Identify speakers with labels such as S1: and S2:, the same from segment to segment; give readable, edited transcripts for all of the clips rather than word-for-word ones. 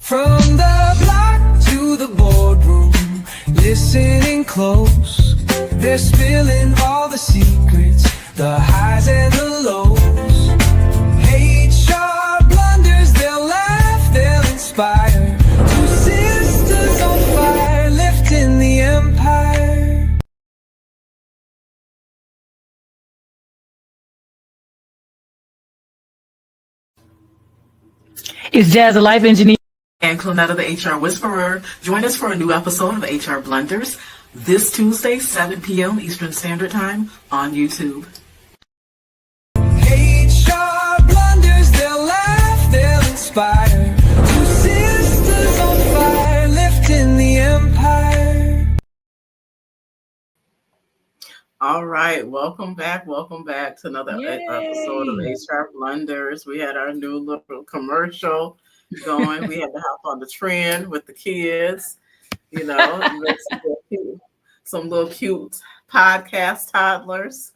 S1: From the block to the boardroom, listening close. They're spilling all the secrets, the highs and the lows. HR blunders, they'll laugh, they'll inspire. Two sisters on fire, lifting the empire.
S2: It's Jazz, a life engineer.
S3: And Clonetta, the HR Whisperer. Join us for a new episode of HR Blunders this Tuesday, 7 p.m. Eastern Standard Time on YouTube.
S1: HR blunders, they'll laugh, they'll inspire. Two sisters on fire, lifting the empire.
S3: All right, welcome back to another episode of HR Blunders. We had our new little commercial going. We had to hop on the trend with the kids, some little cute podcast toddlers,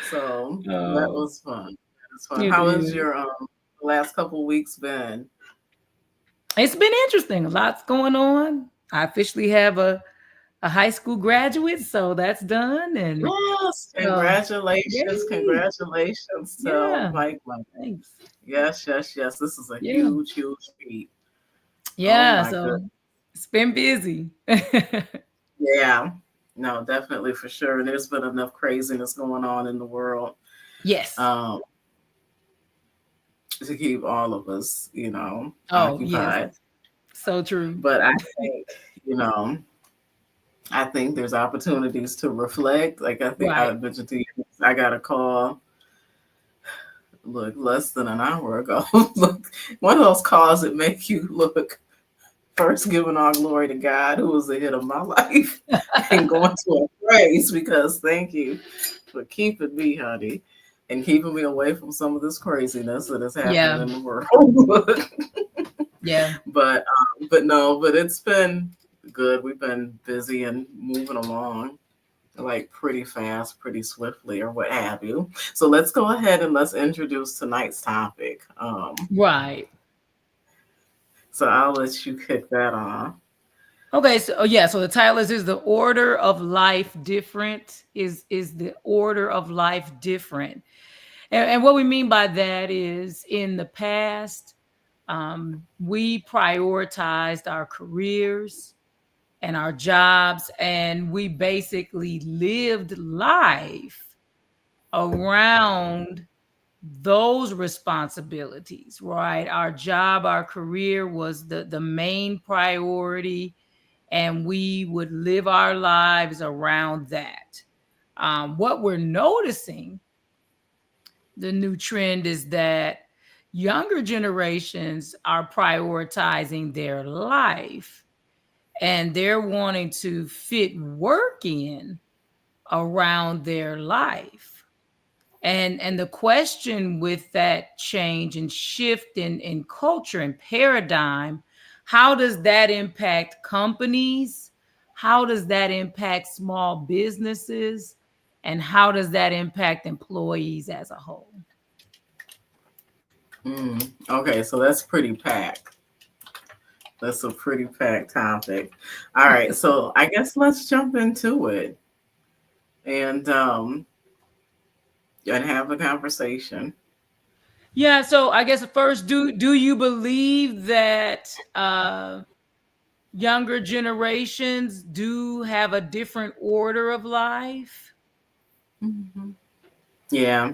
S3: So that was fun. How has your last couple of weeks been?
S2: It's been interesting. Lots going on. I officially have a high school graduate, so that's done. And
S3: yes, congratulations to Mike.
S2: Thanks.
S3: Yes. This is a huge feat.
S2: Yeah, so it's been busy.
S3: Yeah, no, definitely for sure. And there's been enough craziness going on in the world.
S2: Yes.
S3: To keep all of us, occupied.
S2: Yes. So true.
S3: But I think, there's opportunities to reflect. Like I think I mentioned to you, I got a call. Look, less than an hour ago. Look, one of those calls that make you look. First, giving all glory to God, who was the hit of my life, and going to a praise because thank you for keeping me, honey, and keeping me away from some of this craziness that is happening in the world. But it's been good. We've been busy and moving along like pretty fast, pretty swiftly, or what have you. So let's go ahead and let's introduce tonight's topic.
S2: Right.
S3: So I'll let you kick that off.
S2: Okay, so the title is the order of life different? Is the order of life different? And what we mean by that is in the past, we prioritized our careers and our jobs, and we basically lived life around those responsibilities, right? Our job, our career was the main priority, and we would live our lives around that. What we're noticing, the new trend is that younger generations are prioritizing their life, and they're wanting to fit work in around their life. And the question with that change and shift in culture and paradigm, how does that impact companies? How does that impact small businesses? And how does that impact employees as a whole?
S3: Okay, so that's pretty packed. That's a pretty packed topic. All right, so I guess let's jump into it and have a conversation.
S2: Yeah, so I guess first, do you believe that younger generations do have a different order of life?
S3: Mm-hmm. Yeah,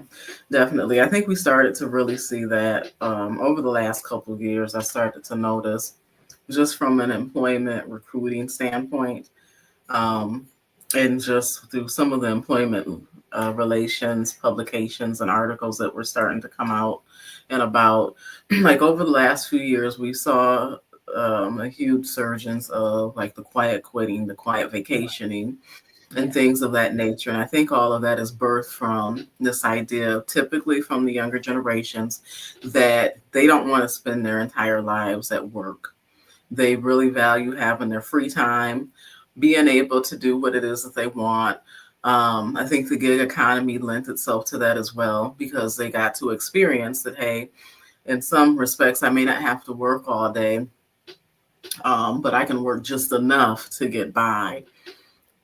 S3: definitely. I think we started to really see that over the last couple of years. I started to notice just from an employment recruiting standpoint, and just through some of the employment relations, publications, and articles that were starting to come out and about, like over the last few years, we saw a huge surgence of like the quiet quitting, the quiet vacationing, and things of that nature. And I think all of that is birthed from this idea, typically from the younger generations, that they don't want to spend their entire lives at work. They really value having their free time, being able to do what it is that they want. I think the gig economy lent itself to that as well, because they got to experience that, hey, In some respects, I may not have to work all day, but I can work just enough to get by.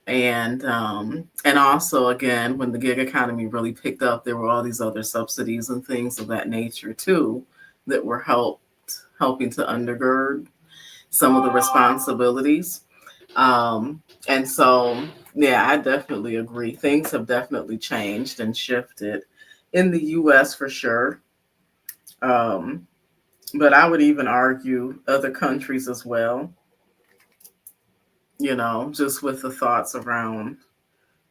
S3: And also, again, when the gig economy really picked up, there were all these other subsidies and things of that nature too that were helping to undergird some of the responsibilities. And so, yeah, I definitely agree. Things have definitely changed and shifted in the U.S. for sure. Um, but I would even argue other countries as well, just with the thoughts around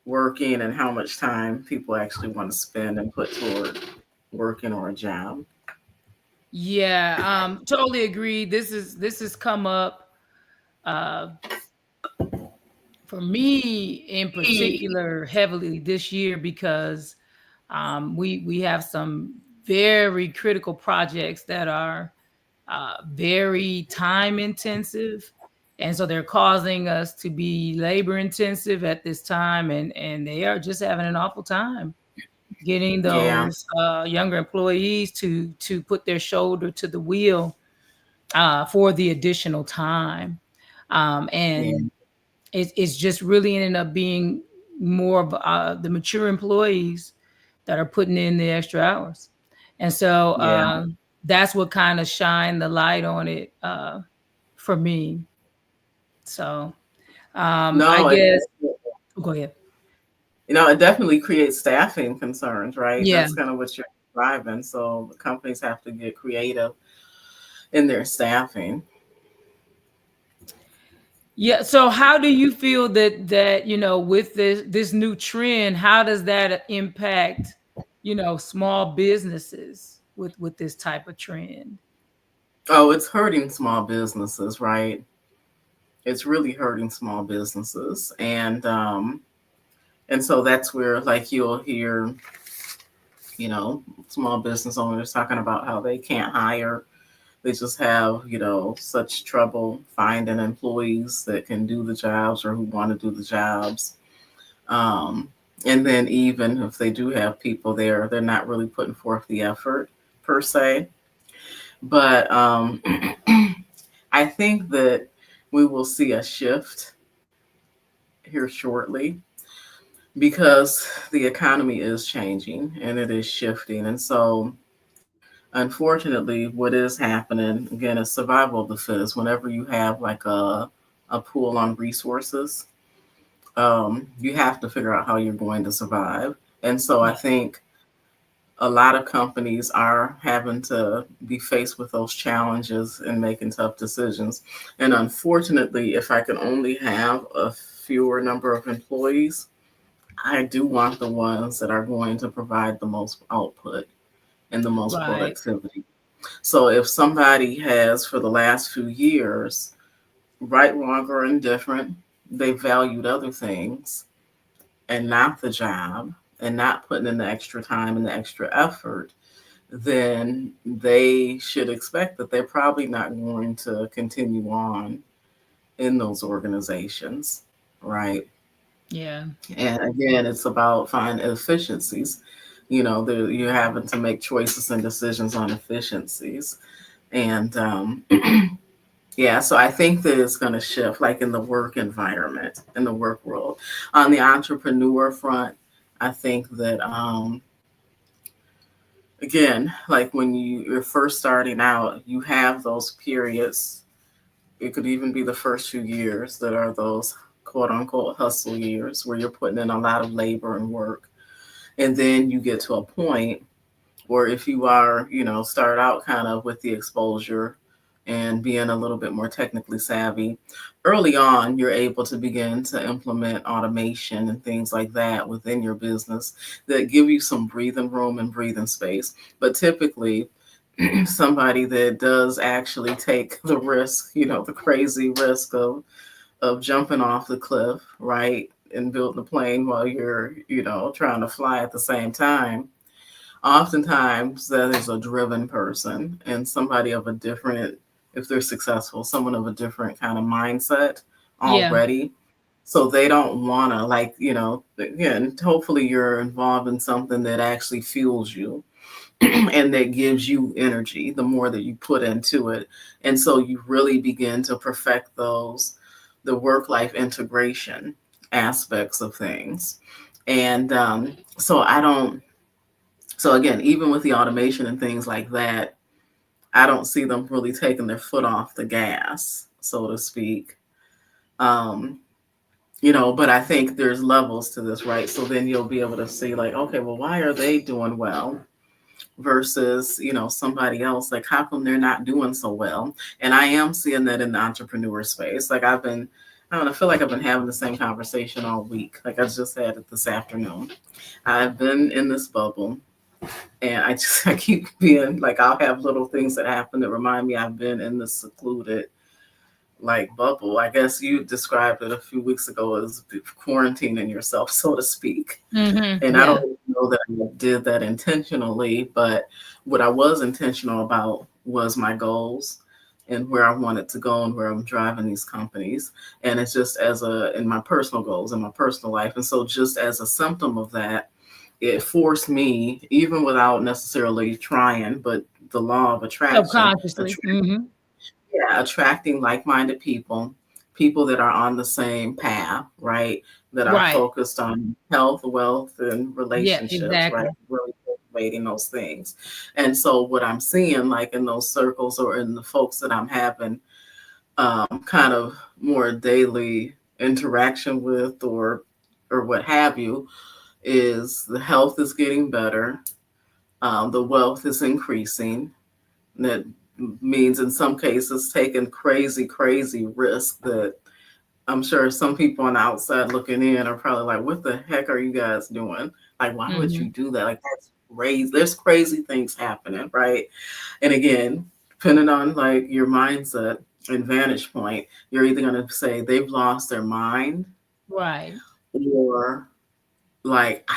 S3: working and how much time people actually want to spend and put toward working or a job.
S2: Yeah, totally agree. This has come up uh for me in particular heavily this year because we have some very critical projects that are very time intensive, and so they're causing us to be labor intensive at this time, and they are just having an awful time getting
S3: Yeah,
S2: those younger employees to put their shoulder to the wheel for the additional time.
S3: yeah,
S2: And it's just really ended up being more of the mature employees that are putting in the extra hours. And so
S3: yeah.
S2: that's what kind of shined the light on it for me. So I
S3: No,
S2: guess, go ahead.
S3: it definitely creates staffing concerns, right?
S2: Yeah.
S3: That's kind of what you're driving. So the companies have to get creative in their staffing.
S2: Yeah. So how do you feel that with this new trend, how does that impact small businesses with this type of trend?
S3: Oh, it's hurting small businesses, right? It's really hurting small businesses, and so that's where, like, you'll hear, small business owners talking about how they can't hire. They just have, such trouble finding employees that can do the jobs or who want to do the jobs. Um, and then even if they do have people there, they're not really putting forth the effort per se. But I think that we will see a shift here shortly because the economy is changing and it is shifting. And so, unfortunately, what is happening again is survival of the fittest. Whenever you have like a pool on resources, you have to figure out how you're going to survive. And so, I
S2: Yeah.
S3: think a lot of companies are having to be faced with those challenges and making tough decisions. And unfortunately, if I can only have a fewer number of employees, I do want the ones that are going to provide the most output and the most
S2: Right.
S3: productivity. So if somebody has, for the last few years, right, wrong, or indifferent, they valued other things and not the job and not putting in the extra time and the extra effort, then they should expect that they're probably not going to continue on in those organizations, right?
S2: Yeah.
S3: And again, it's about finding efficiencies. You're having to make choices and decisions on efficiencies. And yeah, so I think that it's going to shift, like in the work environment, in the work world. On the entrepreneur front, I think that, again, like when you're first starting out, you have those periods. It could even be the first few years that are those quote unquote hustle years where you're putting in a lot of labor and work. And then you get to a point where if you are, start out kind of with the exposure and being a little bit more technically savvy, early on, you're able to begin to implement automation and things like that within your business that give you some breathing room and breathing space. But typically, somebody that does actually take the risk, the crazy risk of jumping off the cliff, right? And building a plane while you're, trying to fly at the same time. Oftentimes, that is a driven person and somebody of a different, if they're successful, someone of a different kind of mindset
S2: Yeah.
S3: already. So they don't want to, like, again, hopefully you're involved in something that actually fuels you and that gives you energy the more that you put into it. And so you really begin to perfect the work life integration aspects of things. And so I don't, so again, even with the automation and things like that, I don't see them really taking their foot off the gas, so to speak. Um, but I think there's levels to this, right? So then you'll be able to see, like, okay, well, why are they doing well versus, somebody else? Like, how come they're not doing so well? And I am seeing that in the entrepreneur space. Like, I don't know, I feel like I've been having the same conversation all week. Like, I just had it this afternoon. I've been in this bubble, and I keep being like, I'll have little things that happen that remind me I've been in this secluded like bubble. I guess you described it a few weeks ago as quarantining yourself, so to speak. And I
S2: Yeah.
S3: don't know that I did that intentionally, but what I was intentional about was my goals and where I wanted to go and where I'm driving these companies. And it's just in my personal goals in my personal life. And so just as a symptom of that, it forced me, even without necessarily trying, but the law of attraction,
S2: Subconsciously. Hmm.
S3: yeah, attracting like-minded people, people that are on the same path, right? That are
S2: Right.
S3: focused on health, wealth, and
S2: Yeah,
S3: relationships, right?
S2: exactly.
S3: Really cultivating those things. And so what I'm seeing, like in those circles or in the folks that I'm having kind of more daily interaction with or what have you, is the health is getting better, the wealth is increasing. That means in some cases taking crazy risks that I'm sure some people on the outside looking in are probably like, what the heck are you guys doing? Like, why would you
S2: Hmm.
S3: do that? Like, that's crazy. There's crazy things happening, right? And again, depending on like your mindset and vantage point, you're either going to say they've lost their mind,
S2: Right.
S3: or like,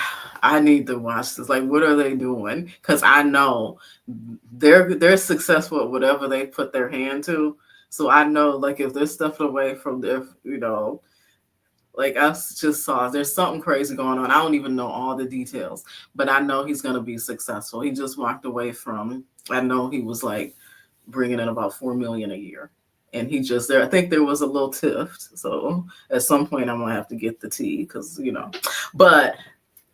S3: I need to watch this. Like, what are they doing? Because I know they're successful at whatever they put their hand to. So I know, like, if they're stepping away from their, like I just saw, there's something crazy going on. I don't even know all the details, but I know he's gonna be successful. He just walked away from. I know he was like bringing in about 4 million a year, and he just there. I think there was a little tiff. So at some point, I'm gonna have to get the tea because but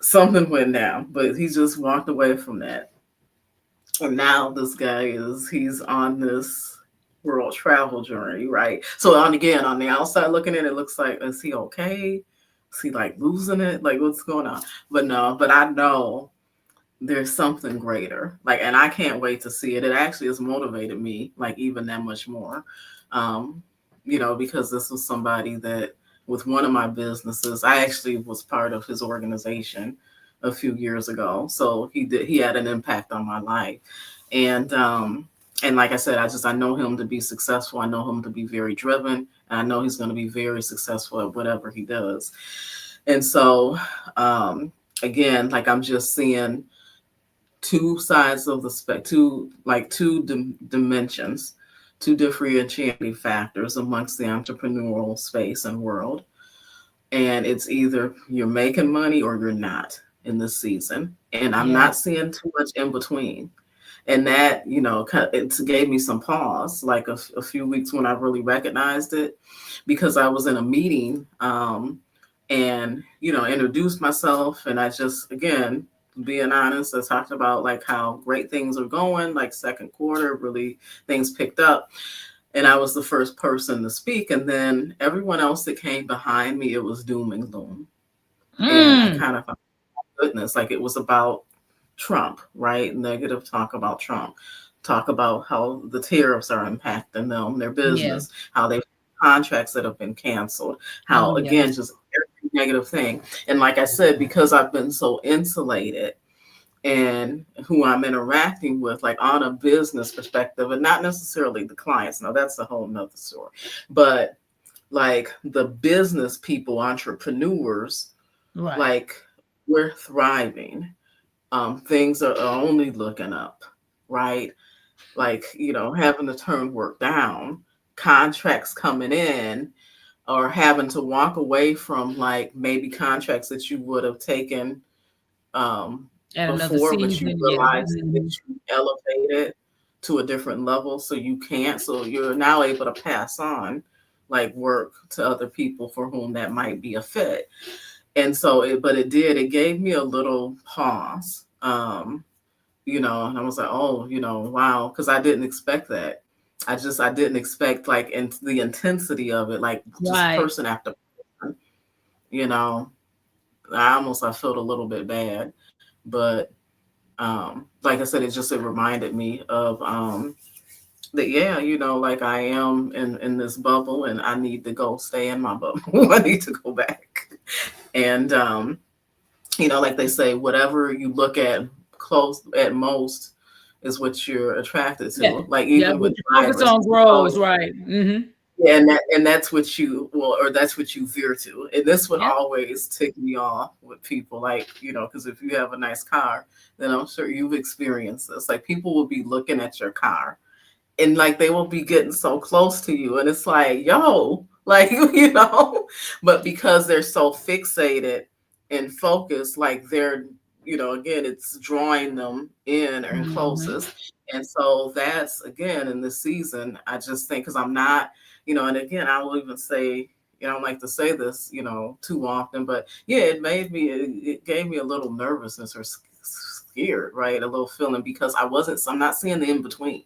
S3: something went down. But he just walked away from that, and now this guy he's on this world travel journey, right? So on the outside looking in, it looks like, is he okay? Is he like losing it? Like, what's going on? But no, but I know there's something greater. Like, and I can't wait to see it. It actually has motivated me like even that much more. Um, because this was somebody that with one of my businesses, I actually was part of his organization a few years ago. So he had an impact on my life. And like I said, I know him to be successful. I know him to be very driven. And I know he's going to be very successful at whatever he does. And so again, like I'm just seeing two sides of the two dimensions, two differentiating factors amongst the entrepreneurial space and world. And it's either you're making money or you're not in this season. And I'm
S2: Yeah.
S3: not seeing too much in between. And that, it gave me some pause, like a few weeks when I really recognized it, because I was in a meeting and, introduced myself. And I just, again, being honest, I talked about like how great things are going, like second quarter, really things picked up. And I was the first person to speak. And then everyone else that came behind me, it was doom and gloom. And I
S2: Mm.
S3: kind of thought, goodness, like it was about Trump, right? Negative talk about Trump. Talk about how the tariffs are impacting them, their
S2: Yeah.
S3: business, how they contracts that have been canceled,
S2: Oh,
S3: how
S2: yeah.
S3: again, just every negative thing. And like I said, because I've been so insulated and who I'm interacting with, like on a business perspective, and not necessarily the clients. Now that's a whole nother story. But like the business people, entrepreneurs,
S2: Right.
S3: like we're thriving. Things are only looking up, right? Like, having to turn work down, contracts coming in, or having to walk away from like maybe contracts that you would have taken
S2: At another
S3: before, but you
S2: season, yeah.
S3: realize that you elevated to a different level, so you can't. So you're now able to pass on like work to other people for whom that might be a fit. And so, but it gave me a little pause. And I was like, oh, wow, because I didn't expect that. I didn't expect like the intensity of it, like just
S2: Right.
S3: person after person, you know. I felt a little bit bad, but like I said, it reminded me of that, yeah, like I am in this bubble and I need to go stay in my bubble. I need to go back. And like they say, whatever you look at close at most is what you're attracted
S2: Yeah.
S3: to. Like
S2: Yeah.
S3: even
S2: What
S3: with
S2: you focus
S3: drivers.
S2: on grows, right.
S3: Yeah, and that's what or that's what you veer to. And this would
S2: Yeah.
S3: always tick me off with people, like, because if you have a nice car, then I'm sure you've experienced this. Like people will be looking at your car and like they will be getting so close to you. And it's like, yo, like, but because they're so fixated and focused, like again, it's drawing them in and
S2: Mhm.
S3: closest. And so that's again in this season, I just think because I'm not, and again, I will even say, I don't like to say this, too often, but yeah, it gave me a little nervousness or scared, right? A little feeling because I'm not seeing the in between.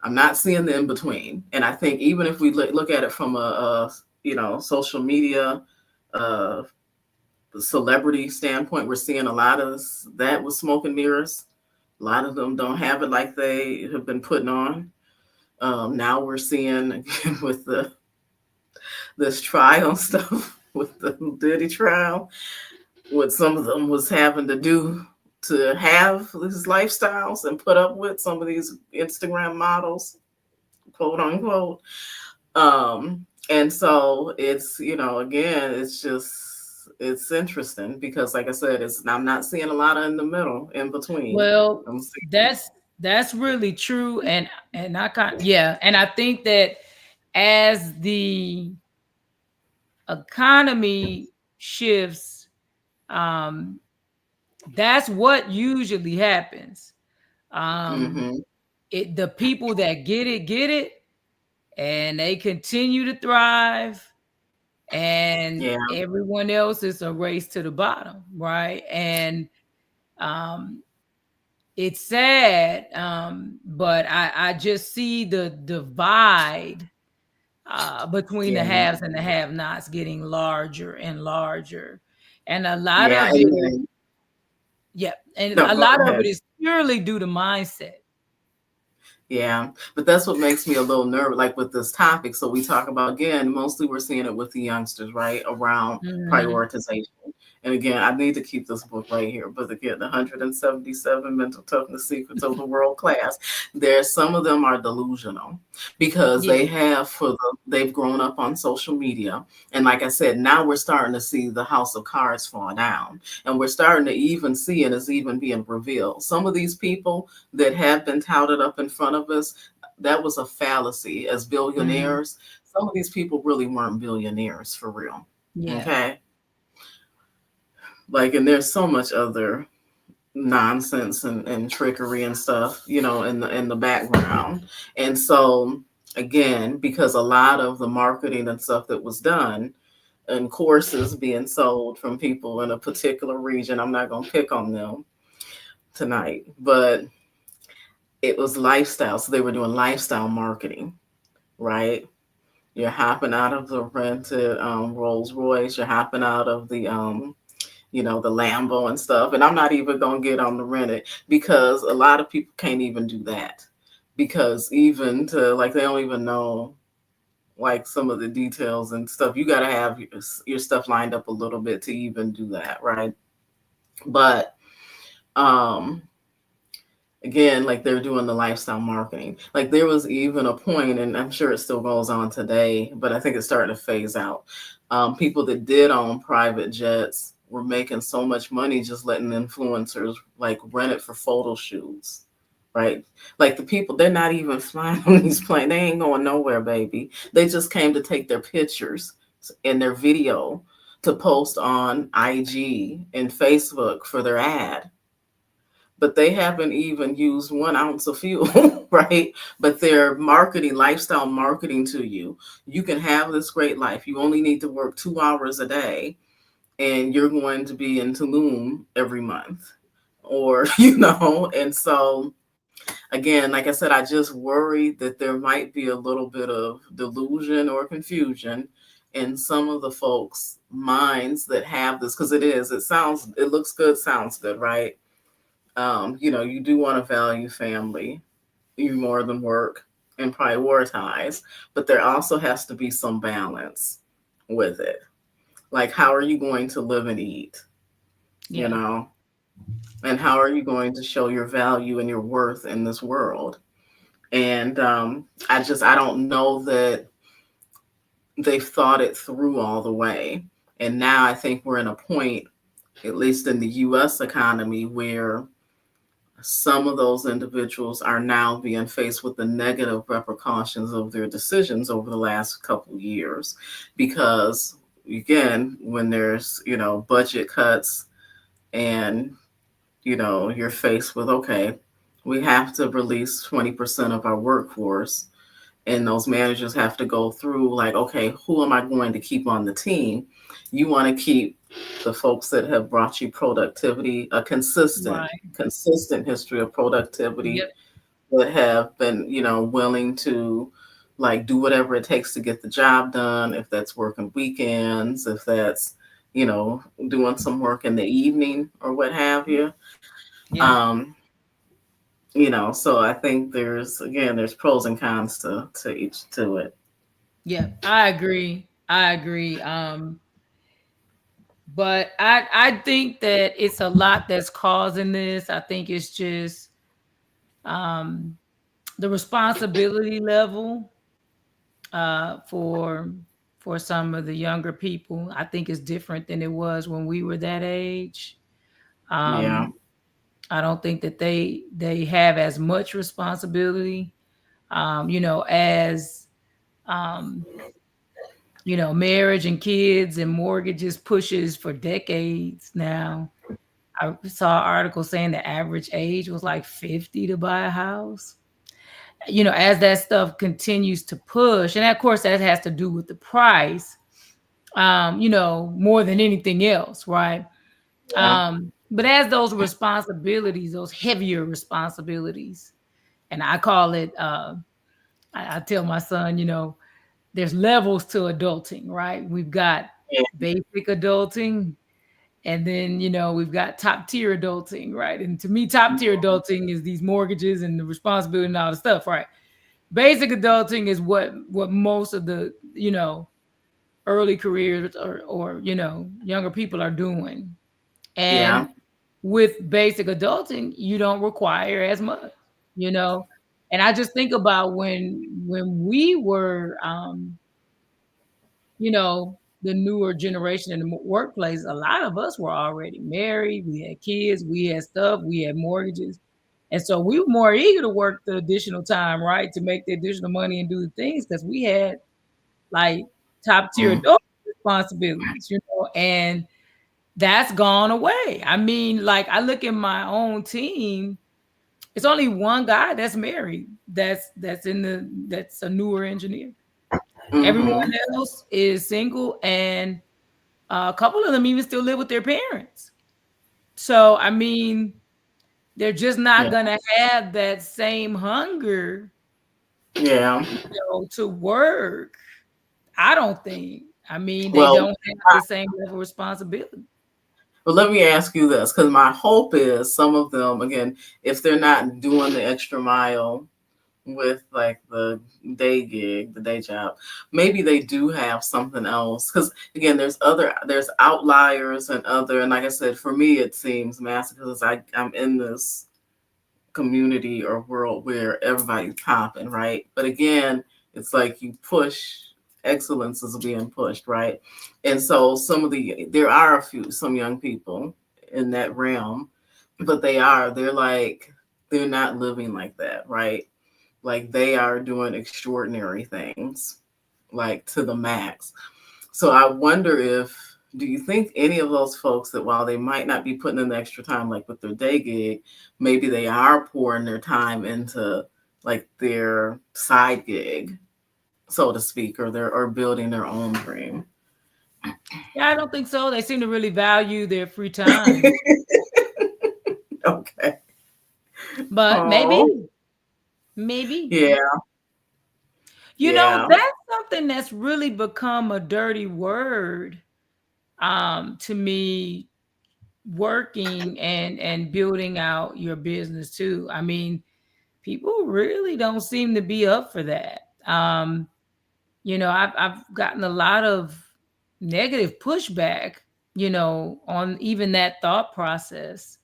S3: I'm not seeing the in between. And I think even if we look at it from a social media, uh, celebrity standpoint, we're seeing a lot of that with smoke and mirrors. A lot of them don't have it like they have been putting on. Now we're seeing again with this trial stuff with the Diddy trial, what some of them was having to do to have these lifestyles and put up with some of these Instagram models, quote unquote. And so it's, again, it's interesting because like I said, I'm not seeing a lot of in the middle, in between.
S2: Well,
S3: I'm seeing,
S2: that's really true, and I can't. Yeah, and I think that as the economy shifts, um, that's what usually happens. Um,
S3: mm-hmm.
S2: the people that get it, and they continue to thrive, and
S3: Yeah,
S2: everyone else is a race to the bottom, right? And um, it's sad, but I just see the divide between the
S3: yeah,
S2: haves and the have-nots getting larger and larger, and a lot
S3: yeah.
S2: of
S3: And
S2: it,
S3: then,
S2: yeah, and
S3: no,
S2: a
S3: go
S2: lot of it
S3: ahead.
S2: is purely due to mindset.
S3: Yeah, but that's what makes me a little nervous, like with this topic. So we talk about again, mostly we're seeing it with the youngsters, right? Around
S2: Mhm.
S3: prioritization. And again, I need to keep this book right here. But again, the 177 mental toughness secrets of the world class. There's some of them are delusional because
S2: Yeah.
S3: they've grown up on social media. And like I said, now we're starting to see the house of cards fall down. And we're starting to even see, and it's even being revealed. Some of these people that have been touted up in front of us, that was a fallacy as
S2: Mhm.
S3: billionaires. Some of these people really weren't billionaires for real.
S2: Yeah.
S3: Okay. Like, and there's so much other nonsense and trickery and stuff, in the background. And so again, because a lot of the marketing and stuff that was done and courses being sold from people in a particular region, I'm not going to pick on them tonight, but it was lifestyle. So they were doing lifestyle marketing, right? You're hopping out of the rented Rolls Royce. You're hopping out of the Lambo and stuff. And I'm not even gonna get on the rented because a lot of people can't even do that because even to like they don't even know like some of the details and stuff. You got to have your stuff lined up a little bit to even do that, right? But um again, like they're doing the lifestyle marketing. Like there was even a point, and I'm sure it still goes on today, but I think it's starting to phase out. People that did own private jets were making so much money just letting influencers like rent it for photo shoots, right? Like the people, they're not even flying on these planes. They ain't going nowhere, baby. They just came to take their pictures and their video to post on IG and Facebook for their ad, but they haven't even used 1 ounce of fuel, right? But they're marketing, lifestyle marketing to you. You can have this great life. You only need to work 2 hours a day, and you're going to be in Tulum every month, or, and so again, like I said, I just worry that there might be a little bit of delusion or confusion in some of the folks' minds that have this, because it looks good, sounds good, right? You do want to value family you more than work and prioritize, but there also has to be some balance with it. Like, how are you going to live and eat? You
S2: Yeah.
S3: know, and how are you going to show your value and your worth in this world? And I don't know that they've thought it through all the way. And now I think we're in a point, at least in the US economy, where some of those individuals are now being faced with the negative repercussions of their decisions over the last couple of years. Because again, when there's, budget cuts, and you're faced with, okay, we have to release 20% of our workforce, and those managers have to go through, like, okay, who am I going to keep on the team? You want to keep the folks that have brought you productivity, a
S2: Right.
S3: consistent history of productivity,
S2: Yep.
S3: that have been, willing to, like, do whatever it takes to get the job done, if that's working weekends, if that's, doing some work in the evening or what have you.
S2: Yeah.
S3: Um, so I think there's pros and cons to each to it.
S2: Yeah. I agree. I agree. But I think that it's a lot that's causing this. I think it's just um the responsibility level for some of the younger people, I think is different than it was when we were that age.
S3: Yeah.
S2: Um, I don't think that they have as much responsibility, as um, marriage and kids and mortgages pushes for decades now. I saw an article saying the average age was like 50 to buy a house. As that stuff continues to push, and of course that has to do with the price, more than anything else, right?
S3: Yeah.
S2: But as those responsibilities, those heavier responsibilities, and I call it, I tell my son, there's levels to adulting, right? We've got
S3: Yeah.
S2: basic adulting, and then, we've got top tier adulting, right? And to me, top tier adulting is these mortgages and the responsibility and all the stuff, right? Basic adulting is what most of the, early careers or younger people are doing. And
S3: Yeah.
S2: with basic adulting, you don't require as much, you know. And I just think about when we were the newer generation in the workplace, a lot of us were already married, we had kids, we had stuff, we had mortgages. And so we were more eager to work the additional time, right? To make the additional money and do the things because we had like top tier
S3: Mm.
S2: adult responsibilities, and that's gone away. I mean, like I look at my own team, it's only one guy that's married. That's a newer engineer. Everyone
S3: Mm-hmm.
S2: else is single, and a couple of them even still live with their parents. So I mean, they're just not
S3: Yeah.
S2: gonna have that same hunger,
S3: Yeah.
S2: to work. I don't think. I mean, they
S3: Well,
S2: don't have the same level of responsibility.
S3: But let me ask you this, because my hope is some of them, again, if they're not doing the extra mile with, like, the the day job, maybe they do have something else. Because again, there's outliers and like I said, for me, it seems massive because I'm in this community or world where everybody's popping, right? But again, it's like you push, excellence is being pushed, right? And so there are some young people in that realm, but they're not living like that, right? Like they are doing extraordinary things, like to the max. So I wonder if, do you think any of those folks that while they might not be putting in the extra time like with their day gig, maybe they are pouring their time into like their side gig, so to speak, or they're or building their own dream?
S2: Yeah, I don't think so. They seem to really value their free time.
S3: Okay.
S2: But
S3: Oh,
S2: maybe.
S3: yeah,
S2: You know,
S3: yeah,
S2: that's something that's really become a dirty word to me, working and building out your business too. I mean, people really don't seem to be up for that. You know, I've gotten a lot of negative pushback, you know, on even that thought process.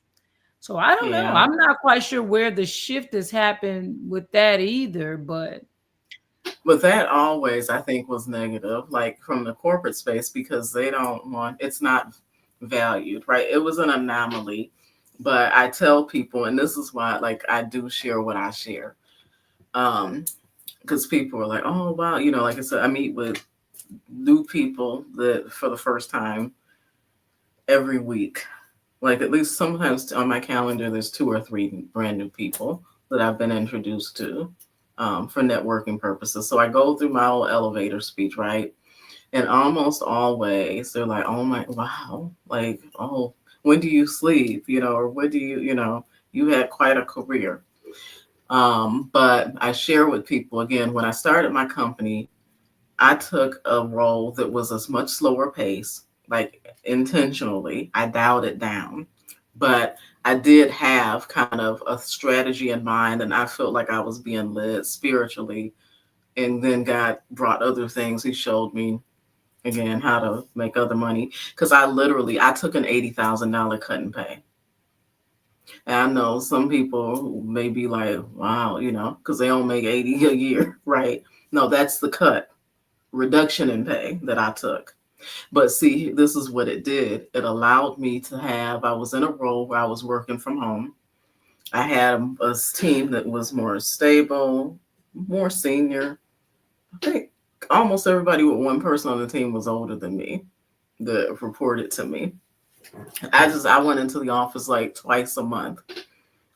S2: So I don't know.
S3: yeah.
S2: I'm not quite sure where the shift has happened with that either, but
S3: But that always, I think, was negative, like from the corporate space, because they don't want it's not valued, right? It was an anomaly. But I tell people, and this is why, like, I do share what I share. Because people are like, oh, wow, like I said, I meet with new people that for the first time every week. Like, at least sometimes on my calendar, there's 2 or 3 brand new people that I've been introduced to for networking purposes. So I go through my old elevator speech, right? And almost always they're like, oh my, wow, like, oh, when do you sleep? Or when do you had quite a career. But I share with people again, when I started my company, I took a role that was a much slower pace, like intentionally. I dialed it down, but I did have kind of a strategy in mind, and I felt like I was being led spiritually. And then God brought other things. He showed me again how to make other money because I took an $80,000 cut in pay. And I know some people may be like, wow, because they don't make 80 a year, right? No, that's the cut reduction in pay that I took. But see, this is what it did. It allowed me to I was in a role where I was working from home. I had a team that was more stable, more senior. I think almost everybody with one person on the team was older than me that reported to me. I went into the office like twice a month,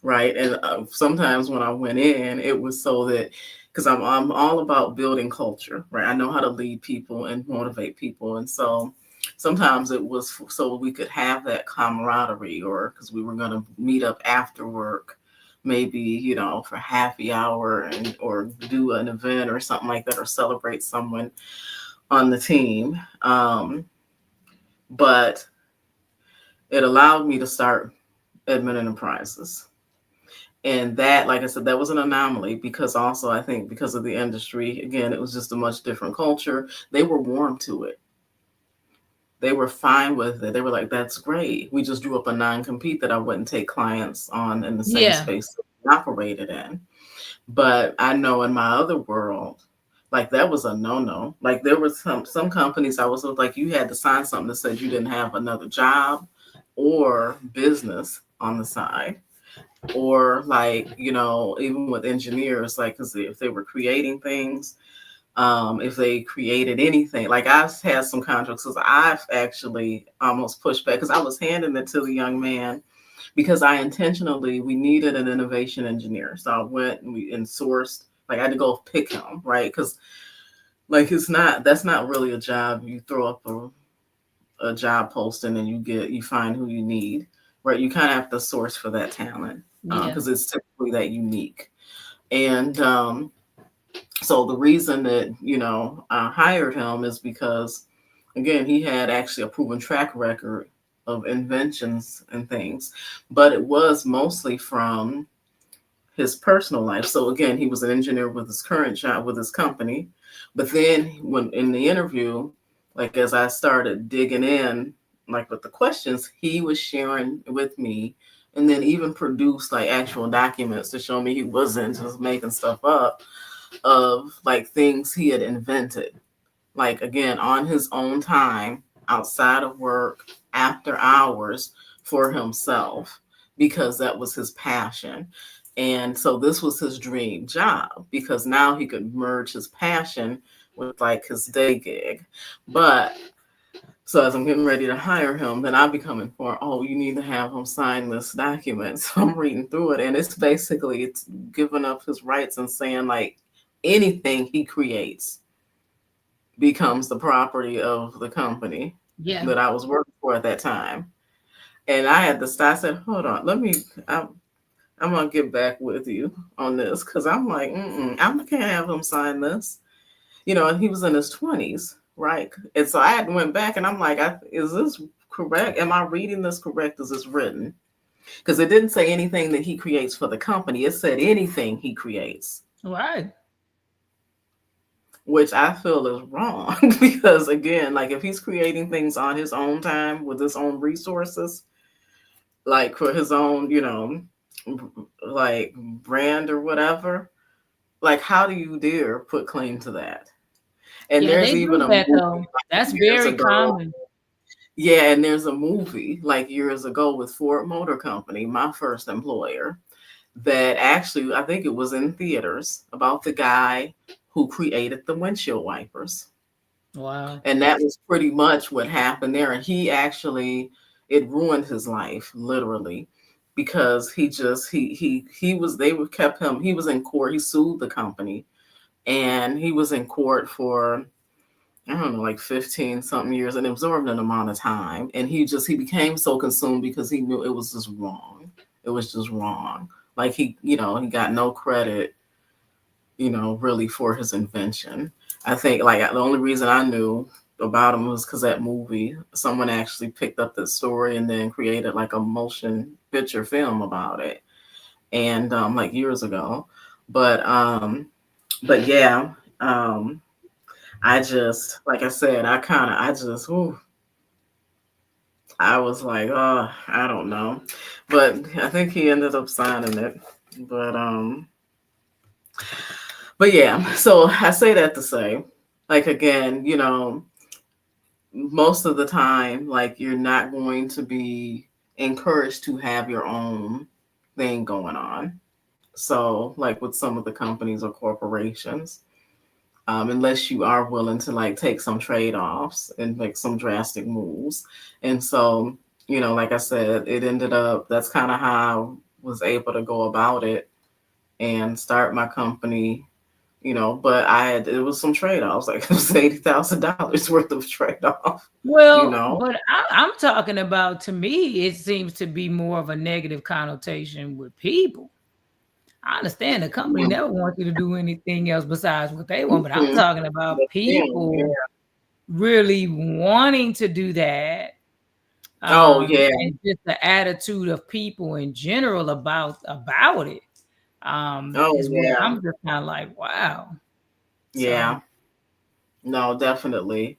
S3: right? And sometimes when I went in, it was so that because I'm all about building culture, right? I know how to lead people and motivate people, and so sometimes it was so we could have that camaraderie, or because we were going to meet up after work, maybe for happy hour and or do an event or something like that, or celebrate someone on the team. But it allowed me to start Edmund Enterprises. And that, like I said, that was an anomaly because also I think because of the industry, again, it was just a much different culture. They were warm to it. They were fine with it. They were like, that's great. We just drew up a non-compete that I wouldn't take clients on in the same
S2: yeah.
S3: space that we operated in. But I know in my other world, like that was a no-no. Like there were some companies I was with, like you had to sign something that said you didn't have another job or business on the side, or like even with engineers, like because if they were creating things, if they created anything, like I've had some contracts because I've actually almost pushed back because I was handing it to the young man because we needed an innovation engineer, so I went and sourced, like I had to go pick him, right? Because like that's not really a job you throw up a job posting and you find who you need, right? You kind of have to source for that talent
S2: Yeah.
S3: because it's typically that unique. And so the reason that I hired him is because again he had actually a proven track record of inventions and things, but it was mostly from his personal life. So again, he was an engineer with his current job with his company. But then when in the interview, like as I started digging in, like with the questions, he was sharing with me and then even produced like actual documents to show me he wasn't just making stuff up of like things he had invented. Like again, on his own time, outside of work, after hours for himself, because that was his passion. And so this was his dream job because now he could merge his passion with like his day gig. But So as I'm getting ready to hire him, then I become informed, oh, you need to have him sign this document. So I'm reading through it, and it's basically it's giving up his rights and saying like anything he creates becomes the property of the company
S2: Yeah.
S3: that I was working for at that time. And I had to stop. I said, hold on, I'm gonna get back with you on this because I'm like, I can't have him sign this. And he was in his 20s, right? And so I had went back and I'm like, is this correct? Am I reading this correct as it's written? Because it didn't say anything that he creates for the company. It said anything he creates,
S2: Right.
S3: which I feel is wrong. Because again, like if he's creating things on his own time with his own resources, like for his own, like brand or whatever, like how do you dare put claim to that? And
S2: Yeah,
S3: there's
S2: they
S3: even
S2: do
S3: a
S2: that
S3: movie
S2: though.
S3: like
S2: That's
S3: years
S2: very
S3: ago.
S2: common.
S3: Yeah, and there's a movie like years ago with Ford Motor Company, my first employer, that actually I think it was in theaters about the guy who created the windshield wipers.
S2: Wow.
S3: And that was pretty much what happened there. And he actually it ruined his life, literally, because he was they were kept him, he was in court, he sued the company, and he was in court for I don't know, like 15 something years, an absorbent amount of time. And he became so consumed because he knew it was just wrong. It was just wrong. Like he got no credit, really for his invention. I think like the only reason I knew about him was because that movie, someone actually picked up the story and then created like a motion picture film about it. And like years ago. But but yeah, um I just, like I said, ooh, I was like, oh, I don't know. But I think he ended up signing it. But, um, but yeah, so I say that to say, like, again, most of the time, like, you're not going to be encouraged to have your own thing going on. So, like, with some of the companies or corporations, unless you are willing to like take some trade offs and make some drastic moves. And so, like I said, it ended up that's kind of how I was able to go about it and start my company. But it was some trade offs, like it was $80,000 worth of trade off. You
S2: Well,
S3: know,
S2: but I'm talking about, to me, it seems to be more of a negative connotation with people. I understand the company
S3: Mhm.
S2: never wants you to do anything else besides what they want, but I'm
S3: Mhm.
S2: talking about
S3: But then,
S2: people
S3: yeah.
S2: really wanting to do that.
S3: Oh yeah.
S2: And just the attitude of people in general about it,
S3: Oh
S2: is where
S3: yeah.
S2: I'm just kind of like, wow. So
S3: Yeah. No, definitely.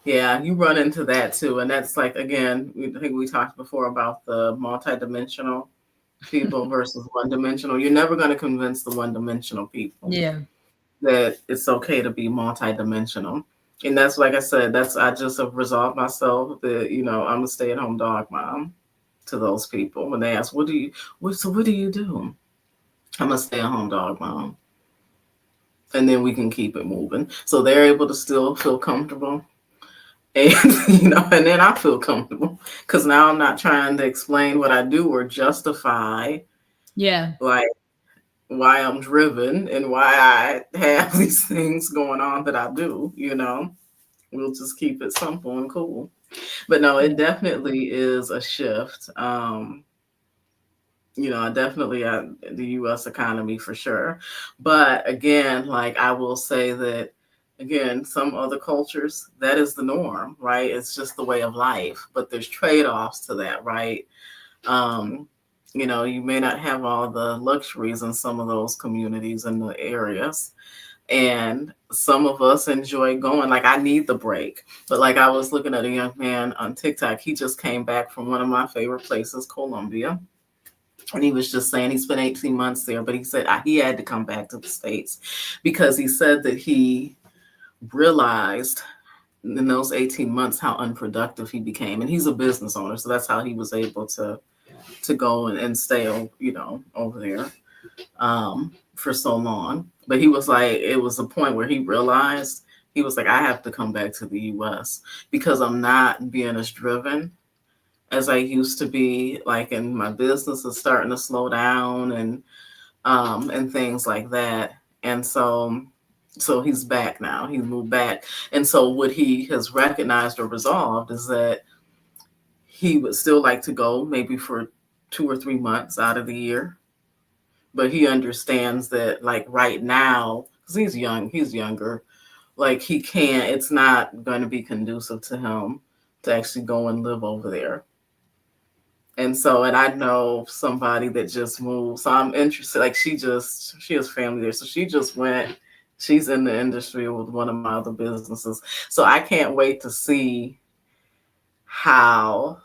S3: Yeah, you run into that too. And that's like, again, I think we talked before about the multidimensional people versus one dimensional. You're never going to convince the one dimensional people
S2: yeah,
S3: that it's okay to be multidimensional. And that's like I said, I just have resolved myself that, I'm a stay at home dog mom to those people. When they ask, what do you do? I'm a stay at home dog mom. And then we can keep it moving. So they're able to still feel comfortable. And and then I feel comfortable because now I'm not trying to explain what I do or justify
S2: yeah,
S3: like why I'm driven and why I have these things going on that I do. We'll just keep it simple and cool. But no, it
S2: yeah,
S3: definitely is a shift. Definitely the US economy for sure. But again, like I will say that again, some other cultures, that is the norm, right? It's just the way of life. But there's trade-offs to that, right? Um, you may not have all the luxuries in some of those communities and the areas. And some of us enjoy going, like, I need the break. But, like, I was looking at a young man on TikTok. He just came back from one of my favorite places, Colombia. And he was just saying he spent 18 months there, but he said he had to come back to the States because he said that he realized in those 18 months how unproductive he became. And he's a business owner. So that's how he was able to go and stay, over there for so long. But he was like, it was a point where he realized He was like, I have to come back to the US because I'm not being as driven as I used to be. Like, and my business is starting to slow down and things like that. And so he's back now. He's moved back. And so what he has recognized or resolved is that he would still like to go maybe for 2 or 3 months out of the year. But he understands that like right now, because he's younger, like he can't, it's not going to be conducive to him to actually go and live over there. And so, and I know somebody that just moved. So I'm interested. Like she has family there. So she just went, she's in the industry with one of my other businesses. So I can't wait to see how,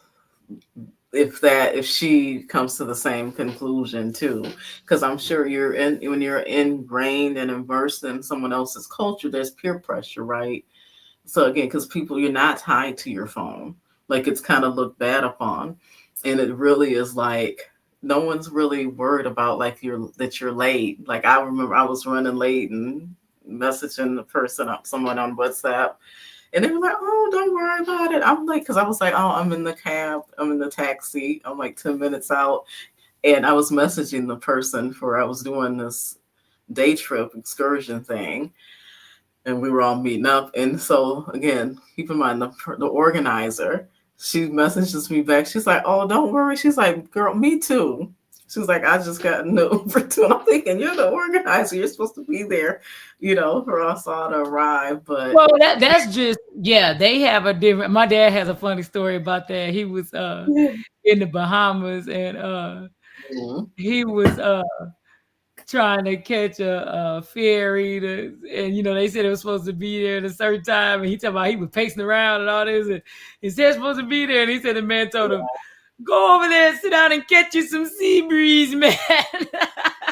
S3: if she comes to the same conclusion too. Because I'm sure when you're ingrained and immersed in someone else's culture, there's peer pressure, right? So again, because people, you're not tied to your phone. Like it's kind of looked bad upon. And it really is like no one's really worried about like you're late. Like I remember I was running late and messaging the person up someone on WhatsApp. And they were like, oh, don't worry about it. I'm like, because I was like, oh, I'm in the cab, I'm in the taxi, I'm like 10 minutes out. And I was messaging the person for, I was doing this day trip excursion thing and we were all meeting up. And so again, keep in mind the organizer, she messages me back. She's like, "Oh, don't worry." She's like, "Girl, me too." She's like, "I just got an Uber too." And I'm thinking, you're the organizer. You're supposed to be there, for us all to arrive. But
S2: Well, that's just, yeah, they have a different. My dad has a funny story about that. He was
S3: yeah.
S2: in the Bahamas, and
S3: Mhm.
S2: he was trying to catch a ferry and they said it was supposed to be there at a certain time, and he talking about he was pacing around and all this, and he said it's supposed to be there, and he said the man told him, go over there and sit down and catch you some sea breeze, man.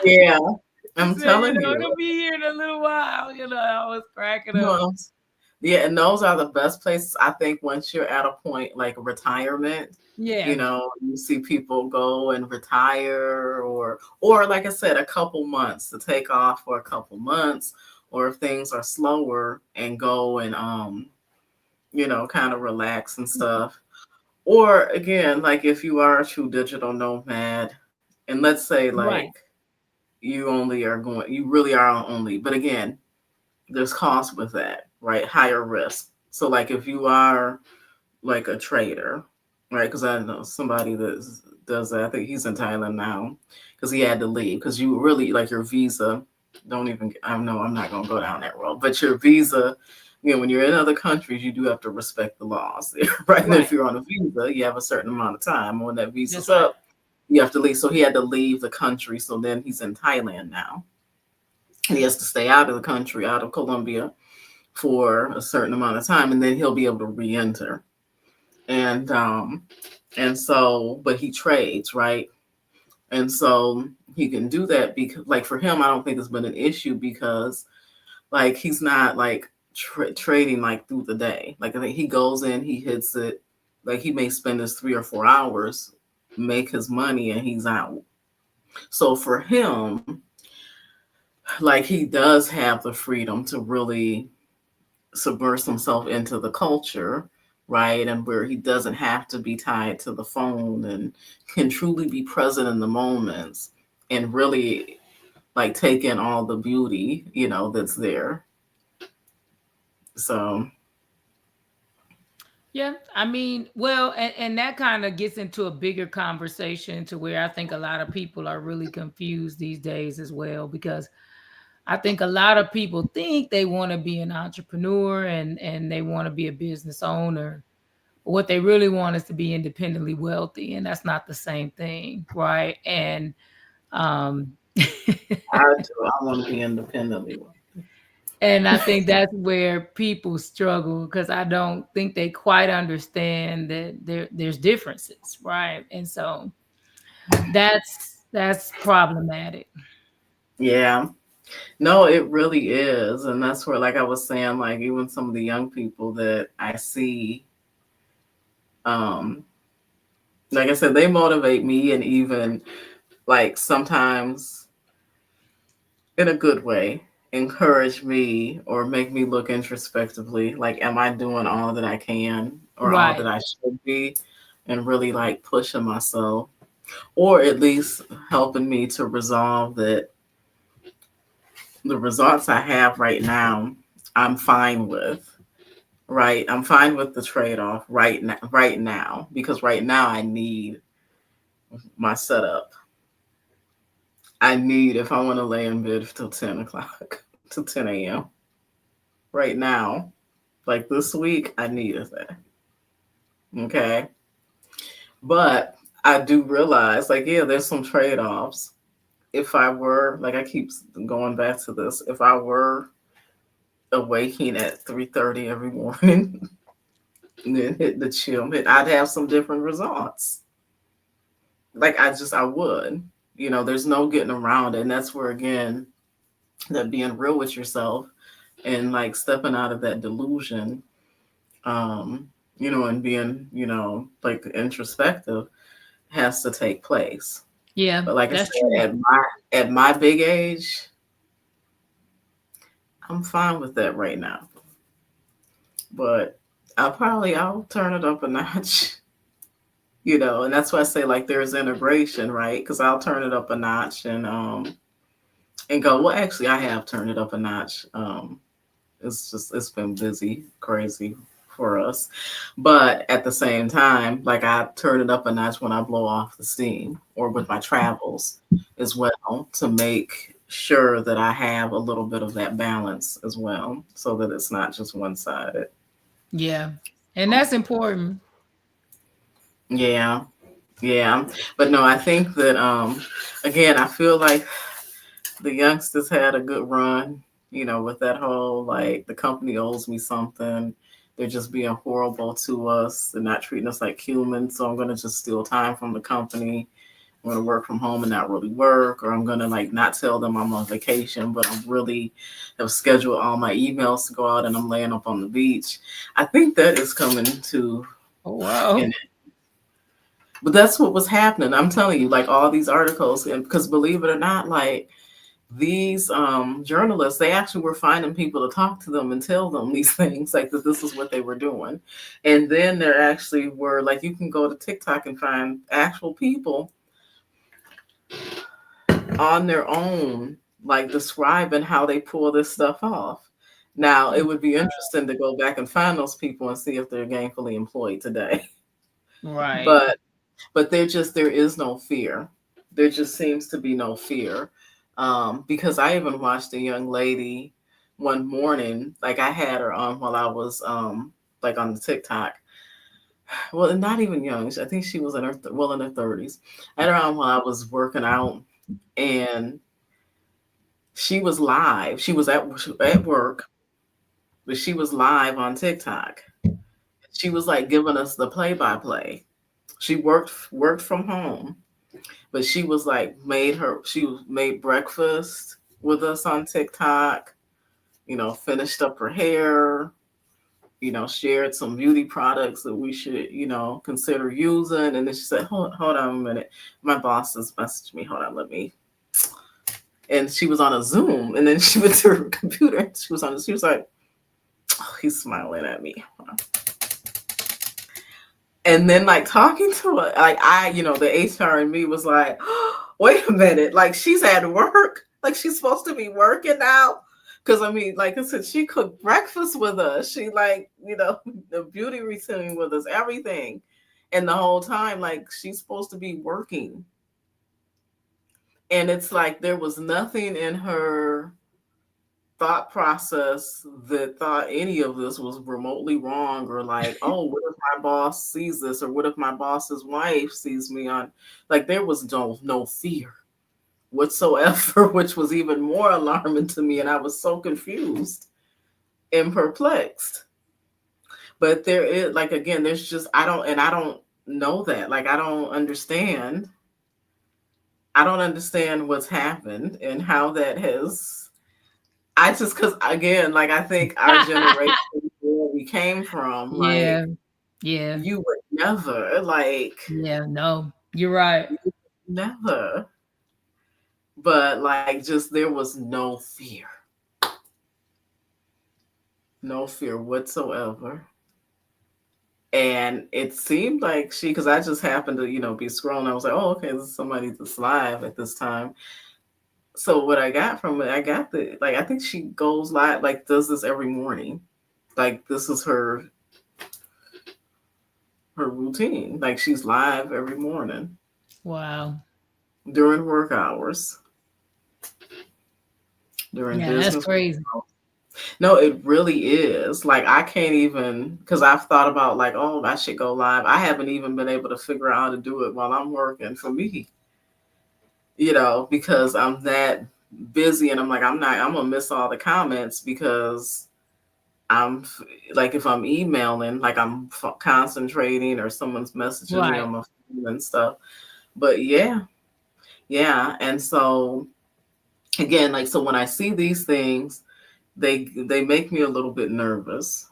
S3: Yeah,
S2: He
S3: I'm
S2: said,
S3: telling you.
S2: it'll be here in a little while. I was cracking up.
S3: No, yeah, and those are the best places. I think once you're at a point like retirement,
S2: Yeah.
S3: you see people go and retire or like I said, a couple months to take off for a couple months, or if things are slower and go and kind of relax and stuff. Or again, like if you are a true digital nomad, and let's say
S2: Right.
S3: like you really are only, but again, there's cost with that, right? Higher risk. So like if you are like a trader, right? Because I know somebody that does that. I think he's in Thailand now because he had to leave because you really like your visa. Don't even. I know I'm not gonna go down that road, but your visa. When you're in other countries, you do have to respect the laws there, right? And if
S2: Right.
S3: you're on a visa, you have a certain amount of time. When that visa's
S2: That's right.
S3: up, you have to leave. So he had to leave the country. So then he's in Thailand now. He has to stay out of the country, out of Colombia, for a certain amount of time, and then he'll be able to re-enter. And so, but he trades, right? And so he can do that because, like, for him, I don't think it's been an issue because, like, he's not like trading like through the day. Like, I think he goes in, he hits it, like, he may spend his 3 or 4 hours, make his money, and he's out. So for him, like, he does have the freedom to really submerge himself into the culture, right? And where he doesn't have to be tied to the phone and can truly be present in the moments and really like take in all the beauty, that's there. So,
S2: Yeah, I mean, well, and that kind of gets into a bigger conversation to where I think a lot of people are really confused these days as well, because I think a lot of people think they want to be an entrepreneur and they want to be a business owner. What they really want is to be independently wealthy, and that's not the same thing, right? And um
S3: I do. I want to be independently.
S2: and I think that's where people struggle, because I don't think they quite understand that there's differences, right? And so that's problematic.
S3: Yeah. No, it really is. And that's where, like I was saying, like even some of the young people that I see, um, like I said, they motivate me and even like sometimes in a good way. encourage me or make me look introspectively. Like, am I doing all that I can or all that
S2: Right.
S3: I should be? And really like pushing myself, or at least helping me to resolve that the results I have right now, I'm fine with. Right, I'm fine with the trade off right now. Right now, because right now I need my setup. I need if I want to lay in bed till 10 o'clock to 10 a.m. Right now, like this week, I needed that. Okay, but I do realize, like, yeah, there's some trade offs. If I were, like, I keep going back to this, if I were awaking at 3:30 every morning and then hit the gym, I'd have some different results. Like, I would. There's no getting around it. And that's where, again, that being real with yourself and like stepping out of that delusion, um, and being, like introspective has to take place.
S2: Yeah,
S3: But like I
S2: that's
S3: said,
S2: true.
S3: at my big age, I'm fine with that right now. But I'll turn it up a notch, and that's why I say like there's integration, right? Because I'll turn it up a notch and go, well, actually I have turned it up a notch. It's been busy, crazy for us. But at the same time, like I turn it up a notch when I blow off the steam or with my travels as well to make sure that I have a little bit of that balance as well so that it's not just one sided.
S2: Yeah. And that's important.
S3: Yeah. Yeah. But no, I think that again, I feel like the youngsters had a good run, with that whole like the company owes me something. They're just being horrible to us. They're not treating us like humans. So I'm gonna just steal time from the company. I'm gonna work from home and not really work, or I'm gonna like not tell them I'm on vacation, but I'm really have scheduled all my emails to go out and I'm laying up on the beach. I think that is coming to
S2: Oh
S3: an
S2: wow.
S3: but that's what was happening. I'm telling you, like all these articles, and because believe it or not, like these journalists, they actually were finding people to talk to them and tell them these things, like that this is what they were doing. And then there actually were like you can go to TikTok and find actual people on their own, like describing how they pull this stuff off. Now it would be interesting to go back and find those people and see if they're gainfully employed today.
S2: Right.
S3: But there is no fear. There just seems to be no fear. Because I even watched a young lady one morning, like I had her on while I was like on the TikTok. Well, not even young. I think she was in her in her 30s. I had her on while I was working out, and she was live. She was at work, but she was live on TikTok. She was like giving us the play by play. She worked from home, but she was like she made breakfast with us on TikTok, finished up her hair, shared some beauty products that we should, consider using. And then she said, hold on a minute. My boss has messaged me. Hold on, let me. And she was on a Zoom, and then she went to her computer. She was like, oh, he's smiling at me. And then like talking to her, like the HR and me was like, oh, wait a minute, like she's at work, like she's supposed to be working now. Cause I mean, like I said, she cooked breakfast with us. She like, the beauty routine with us, everything. And the whole time, like she's supposed to be working. And it's like there was nothing in her thought process that thought any of this was remotely wrong or like, oh, what if my boss sees this or what if my boss's wife sees me on, like there was no fear whatsoever, which was even more alarming to me, and I was so confused and perplexed. But there is like again, there's just I don't know that, like I don't understand what's happened and how that has. I just because again, like I think our generation where we came from, like
S2: Yeah. Yeah.
S3: you would never, like
S2: Yeah. No, you're right.
S3: never. But like just there was no fear. no fear whatsoever. And it seemed like she, because I just happened to, be scrolling. I was like, oh, okay, this is somebody that's live at this time. So what I got from it, I got like, I think she goes live, like, does this every morning. Like, this is her routine. Like, she's live every morning
S2: Wow.
S3: during work hours, during
S2: Yeah, that's
S3: business.
S2: crazy.
S3: No, it really is. Like, I can't even, because I've thought about, like, oh, I should go live. I haven't even been able to figure out how to do it while I'm working for me, because I'm that busy, and I'm like, I'm going to miss all the comments because like, if I'm emailing, like, I'm concentrating, or someone's messaging me
S2: Right.
S3: on my phone and stuff. But yeah, yeah. And so, again, like, so when I see these things, they make me a little bit nervous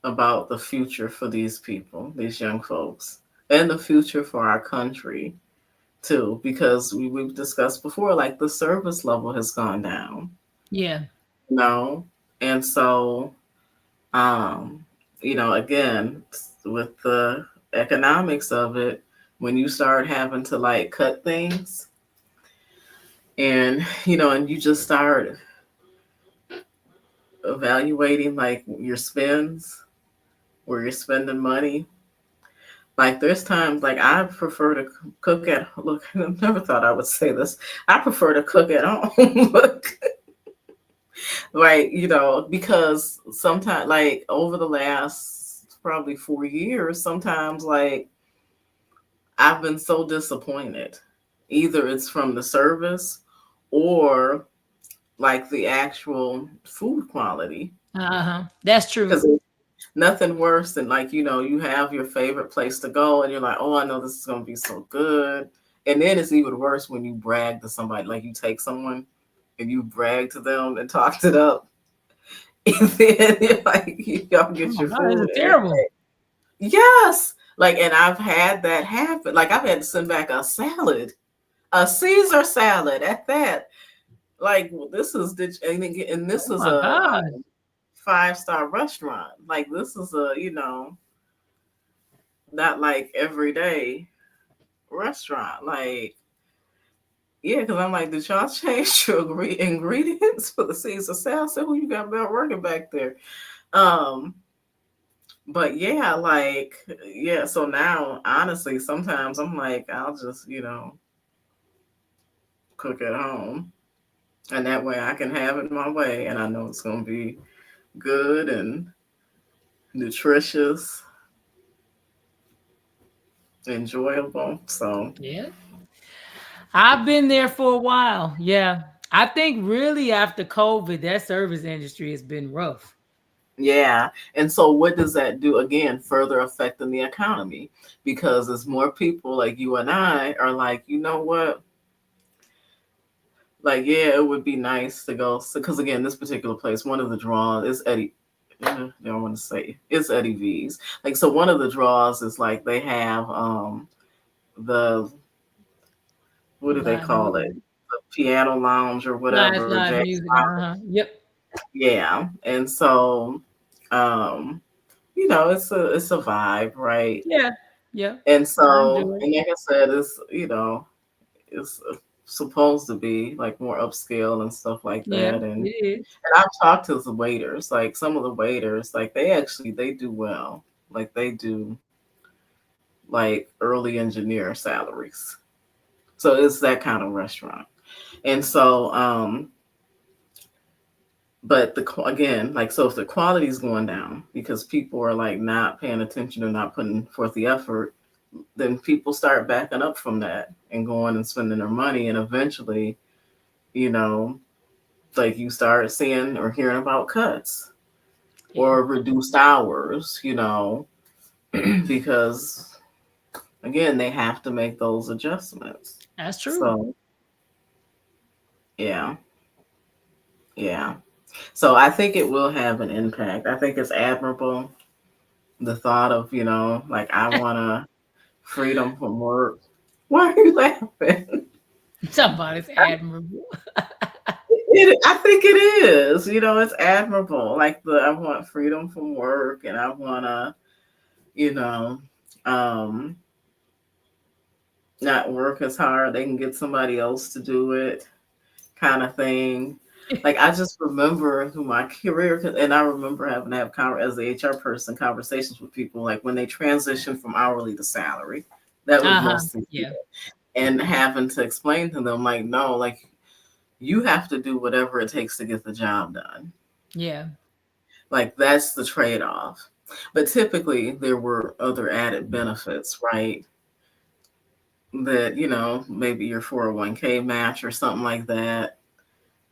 S3: about the future for these people, these young folks, and the future for our country too, because we've discussed before, like, the service level has gone down,
S2: Yeah.
S3: you know? And so, um, again, with the economics of it, when you start having to, like, cut things, and, and you just start evaluating, like, your spends, where you're spending money. Like, there's times, like, I prefer to cook at, look, I never thought I would say this. I prefer to cook at home. Look, like, because sometimes, like, over the last probably 4 years, sometimes, like, I've been so disappointed. Either it's from the service, or like the actual food quality.
S2: Uh-huh. That's true.
S3: Because nothing worse than, like, you have your favorite place to go, and you're like, oh, I know this is going to be so good. And then it's even worse when you brag to somebody, like, you take someone and you brag to them and talk it up. And then you're like, y'all
S2: Oh
S3: get
S2: my
S3: your
S2: God, this is
S3: food. And
S2: terrible.
S3: yes. Like, and I've had that happen. Like, I've had to send back a salad, a Caesar salad at that. Like, well, this is, and this
S2: Oh
S3: is
S2: my
S3: a
S2: God.
S3: 5-star restaurant. Like, this is a, not like everyday restaurant. Like, yeah, because I'm like, did y'all change your ingredients for the Caesar salad? So who you got about working back there? Um, but yeah, like, yeah. So now, honestly, sometimes I'm like, I'll just, cook at home, and that way I can have it my way, and I know it's gonna be good and nutritious, enjoyable. So
S2: Yeah. I've been there for a while. Yeah. I think really after COVID, that service industry has been rough.
S3: yeah. And so what does that do? Again, further affecting the economy, because as more people like you and I are like, you know what? Like, yeah, it would be nice to go. Because again, this particular place, one of the draws is Eddie. I don't want to say it's Eddie V's. Like, so one of the draws is, like, they have the, what do they
S2: Live
S3: call it?
S2: music.
S3: The piano lounge or whatever,
S2: Live
S3: jazz.
S2: music. Uh-huh. Yep.
S3: Yeah. And so, um, it's a vibe, right?
S2: Yeah. Yeah.
S3: And
S2: I
S3: so,
S2: enjoy it.
S3: and like I said, it's supposed to be like more upscale and stuff like
S2: Yeah,
S3: that. And
S2: it is.
S3: I've talked to the waiters, like some of the waiters, like they do well. Like, they do, like, early engineer salaries. So it's that kind of restaurant. And so, but again, like, so if the quality is going down because people are, like, not paying attention or not putting forth the effort, then people start backing up from that and going and spending their money, and eventually, you know like, you start seeing or hearing about cuts
S2: Yeah,
S3: or reduced hours, because, again, they have to make those adjustments.
S2: that's true.
S3: So yeah, yeah. So I think it will have an impact. I think it's admirable, the thought of, like, I want to freedom from work. Why are you laughing?
S2: Somebody's admirable.
S3: I think it is. It's admirable. Like I want freedom from work, and I want to, you know, um, not work as hard. They can get somebody else to do it, kind of thing. Like I just remember through my career, and I remember having to have as a HR person conversations with people like when they transition from hourly to salary. That was
S2: Uh-huh.
S3: mostly it.
S2: Yeah.
S3: And having to explain to them like, no, like you have to do whatever it takes to get the job done.
S2: Yeah.
S3: Like that's the trade off. But typically there were other added benefits, right? That, maybe your 401k match or something like that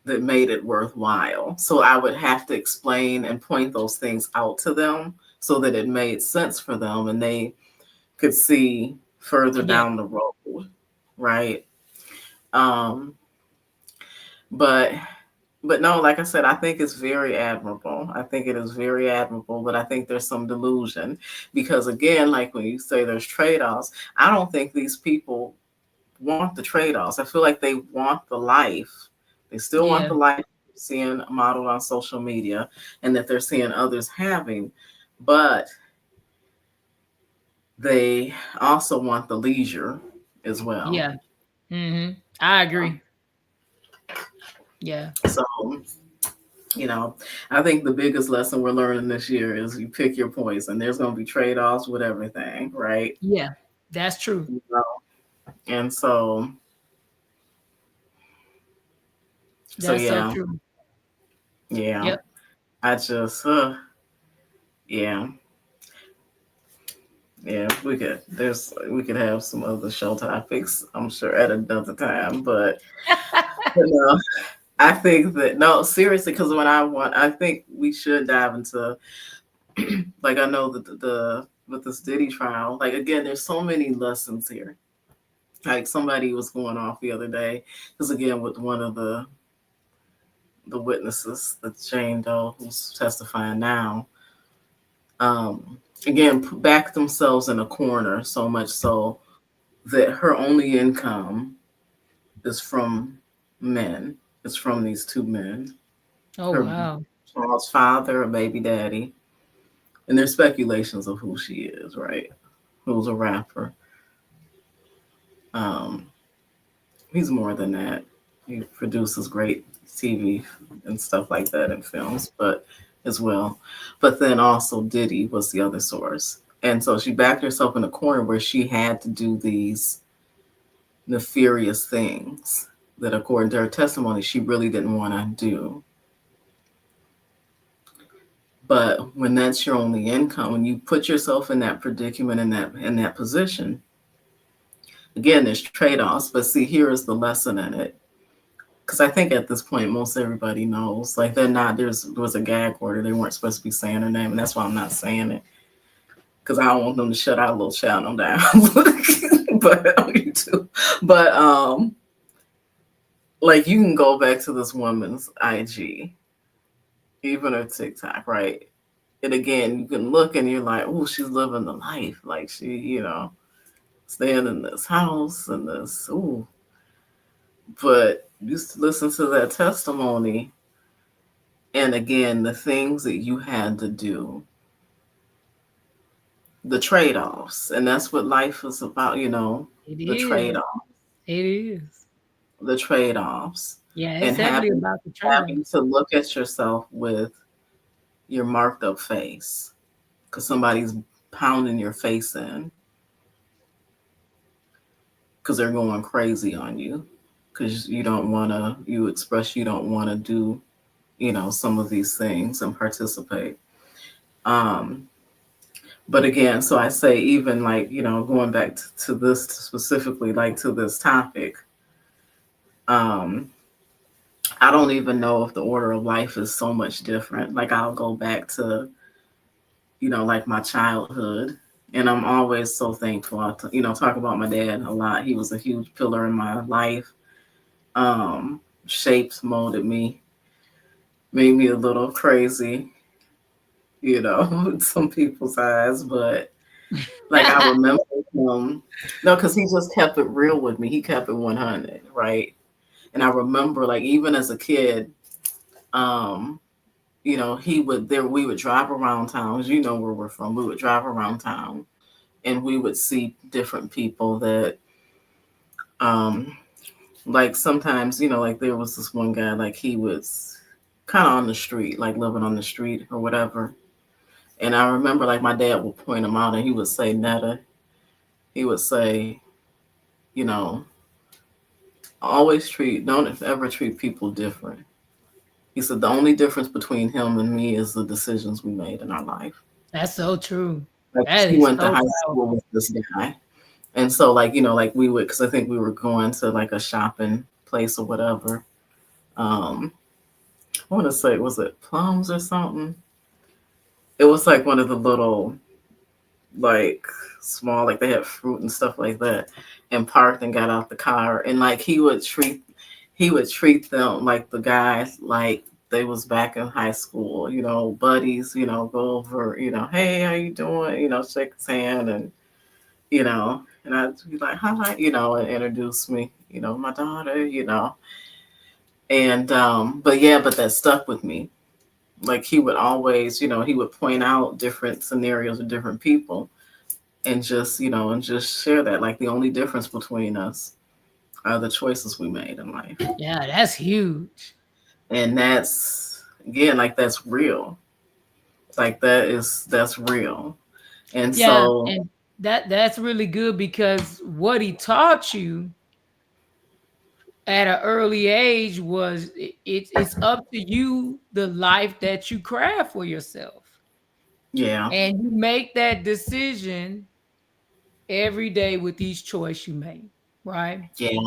S3: that made it worthwhile. So I would have to explain and point those things out to them so that it made sense for them and they could see further
S2: Yeah.
S3: down the road, right? Um, but but no, like I said, I think it's very admirable. I think it is very admirable, but I think there's some delusion because again, like when you say there's trade-offs, I don't think these people want the trade-offs. I feel like they want the life. They still want
S2: Yeah.
S3: the life seeing modeled on social media and that they're seeing others having, but they also want the leisure as well.
S2: Yeah. I agree. Yeah.
S3: So, you know, I think the biggest lesson we're learning this year is you pick your poison. There's going to be trade-offs with everything, right?
S2: Yeah. That's true.
S3: You know? And so
S2: That's so
S3: yeah,
S2: true.
S3: yeah.
S2: Yep.
S3: I just, yeah. Yeah, we could have some other show topics, I'm sure, at another time. But no, I think that no, seriously, because I think we should dive into like I know that the with this Diddy trial, like again, there's so many lessons here. Like somebody was going off the other day, because again, with one of the witnesses, that's Jane Doe, who's testifying now, again, backed themselves in a corner so much so that her only income is from men. It's from these two men.
S2: Oh
S3: Her
S2: wow.
S3: child's father, a baby daddy. And there's speculations of who she is, right? Who's a rapper. Um, he's more than that. He produces great TV and stuff like that and films, but as well. But then also Diddy was the other source. And so she backed herself in a corner where she had to do these nefarious things that, according to her testimony, she really didn't want to do. But when that's your only income, when you put yourself in that predicament, in that position, again, there's trade-offs. But see, here is the lesson in it. Because I think at this point, most everybody knows. Like they're not. There was a gag order. They weren't supposed to be saying her name, and that's why I'm not saying it. Because I don't want them to shut our little channel down. But on YouTube. But like you can go back to this woman's IG, even her TikTok, right? And again, you can look and you're like, oh, she's living the life. Like she, staying in this house and this, ooh. But just listen to that testimony. And again, the things that you had to do, the trade offs. And that's what life is about,
S2: It
S3: the
S2: is.
S3: trade offs,
S2: It is.
S3: the trade offs.
S2: Yeah, it's
S3: And
S2: definitely
S3: having
S2: about the
S3: having
S2: trade-offs.
S3: to look at yourself with your marked up face because somebody's pounding your face in because they're going crazy on you because you express you don't want to do, some of these things and participate. Um, but again, so I say, even like, going back to this specifically, like to this topic, um, I don't even know if the order of life is so much different. Like I'll go back to, like my childhood. And I'm always so thankful. Talk about my dad a lot. He was a huge pillar in my life. Shaped, molded me, made me a little crazy, in some people's eyes. But like I remember him, no, because he just kept it real with me. He kept it 100, right? And I remember, like, even as a kid, um, he would there we would drive around town, as you know where we're from. We would drive around town and we would see different people that um like sometimes, like there was this one guy, like he was kind of on the street, like living on the street or whatever. And I remember like my dad would point him out and he would say, Netta, he would say, you know, don't ever treat people different. He said the only difference between him and me is the decisions we made in our life.
S2: That's so true.
S3: Like
S2: That
S3: he
S2: is
S3: went to
S2: so
S3: high school
S2: powerful.
S3: with this guy. And so like, like we would, cause I think we were going to like a shopping place or whatever. Um, I want to say, was it Plums or something? It was like one of the little, like small, like they had fruit and stuff like that, and parked and got out the car. And like he would treat them like the guys like they was back in high school, buddies, go over, hey, how you doing? Shake his hand and I'd be like, hi, and introduce me, my daughter. And but that stuck with me. Like he would always, he would point out different scenarios of different people and just share that. Like the only difference between us are the choices we made in life.
S2: Yeah, that's huge.
S3: And that's again, like that's real. Like that's real. And
S2: Yeah,
S3: so
S2: and that's really good because what he taught you at an early age was it's up to you the life that you craft for yourself.
S3: yeah,
S2: And you make that decision every day with each choice you make, right?
S3: yeah.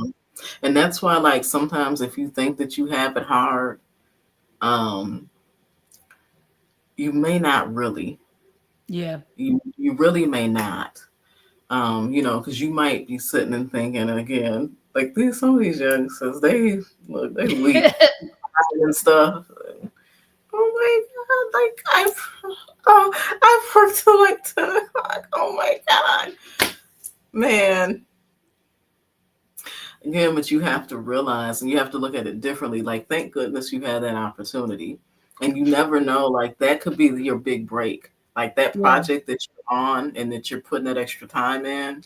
S3: And that's why like sometimes if you think that you have it hard, um, you may not really.
S2: Yeah.
S3: You really may not. Because you might be sitting and thinking, and again, like some of these youngsters, they weak and stuff. Oh my god! I've worked till like 10 o'clock. Oh my god, man. Again, but you have to realize and you have to look at it differently. Like, thank goodness you had that opportunity, and you never know. Like that could be your big break. Like that
S2: Yeah.
S3: project that you're on and that you're putting that extra time in.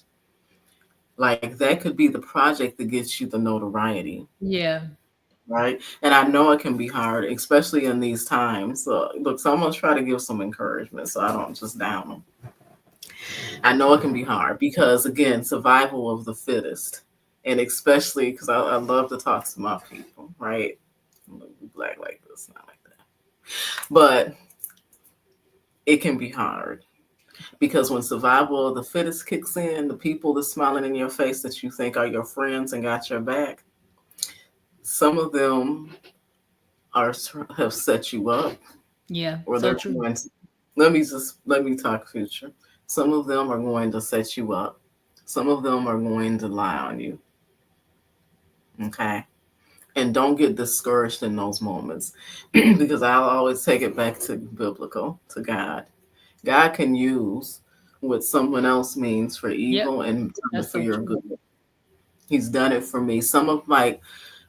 S3: Like that could be the project that gets you the notoriety,
S2: Yeah.
S3: right? And I know it can be hard, especially in these times. So look, so I'm gonna try to give some encouragement so I don't just down them. I know it can be hard because again, survival of the fittest. And especially because I love to talk to my people, right? I'm gonna be black like this, not like that. But it can be hard because when survival of the fittest kicks in, the people that's smiling in your face that you think are your friends and got your back, some of them are have set you up,
S2: Yeah.
S3: or
S2: So
S3: they're
S2: true.
S3: going to. Let me talk future. Some of them are going to set you up. Some of them are going to lie on you. Okay. And don't get discouraged in those moments because I'll always take it back to biblical, to God. God can use what someone else means for
S2: Yep.
S3: evil and turn it
S2: That's
S3: for
S2: so
S3: your
S2: true.
S3: good. He's done it for me. Some of like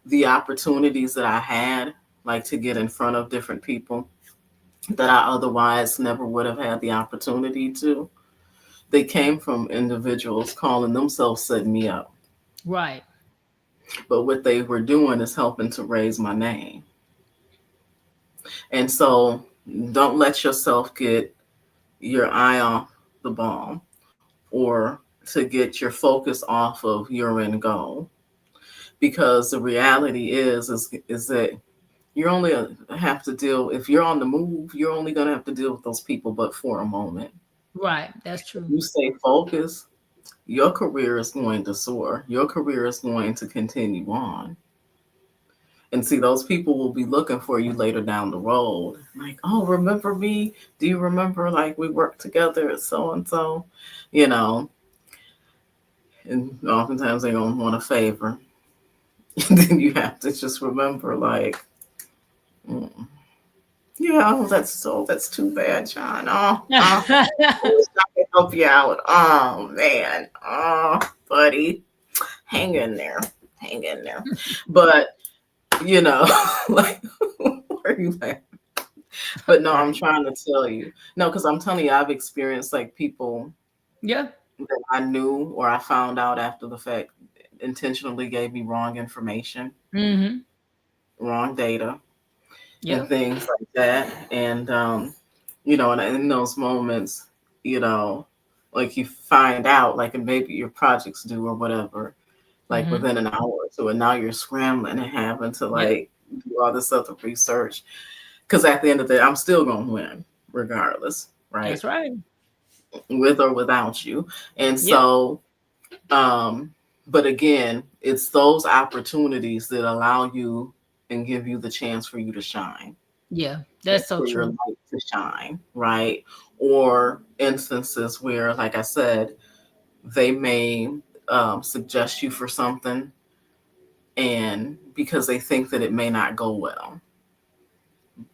S3: the opportunities that I had, like to get in front of different people that I otherwise never would have had the opportunity to, they came from individuals calling themselves setting me up.
S2: Right.
S3: But what they were doing is helping to raise my name. And so don't let yourself get your eye off the ball or to get your focus off of your end goal. Because the reality is that you're only have to deal if you're on the move, you're only gonna have to deal with those people but for a moment.
S2: Right. That's
S3: If
S2: true.
S3: you stay focused, your career is going to soar. Your career is going to continue on. And see, those people will be looking for you later down the road. Like, oh, remember me? Do you remember like we worked together at so and so? You know, and oftentimes they don't want a favor. And then you have to just remember, like, mm, yeah, oh, that's too bad, John. I wish I could help you out. Oh man, oh buddy, hang in there, hang in there. But you know, like, where are you at? But no, I'm
S2: Right.
S3: trying to tell you. No, because I'm telling you, I've experienced like people
S2: Yeah.
S3: that I knew or I found out after the fact intentionally gave me wrong information,
S2: Mm-hmm.
S3: wrong data, and
S2: Yep.
S3: things like that. And, and in those moments, you know, like you find out, like, and maybe your projects do or whatever, like
S2: Mm-hmm.
S3: within an hour or two, and now you're scrambling and having to
S2: Yep.
S3: like do all this other research. Because at the end of the day, I'm still going to win regardless,
S2: That's
S3: right?
S2: right.
S3: With or without you. And
S2: Yep.
S3: so, um, but again, it's those opportunities that allow you and give you the chance for you to shine,
S2: Yeah. That's so
S3: for your
S2: true.
S3: light to shine, right? Or instances where, like I said, they may suggest you for something, and because they think that it may not go well,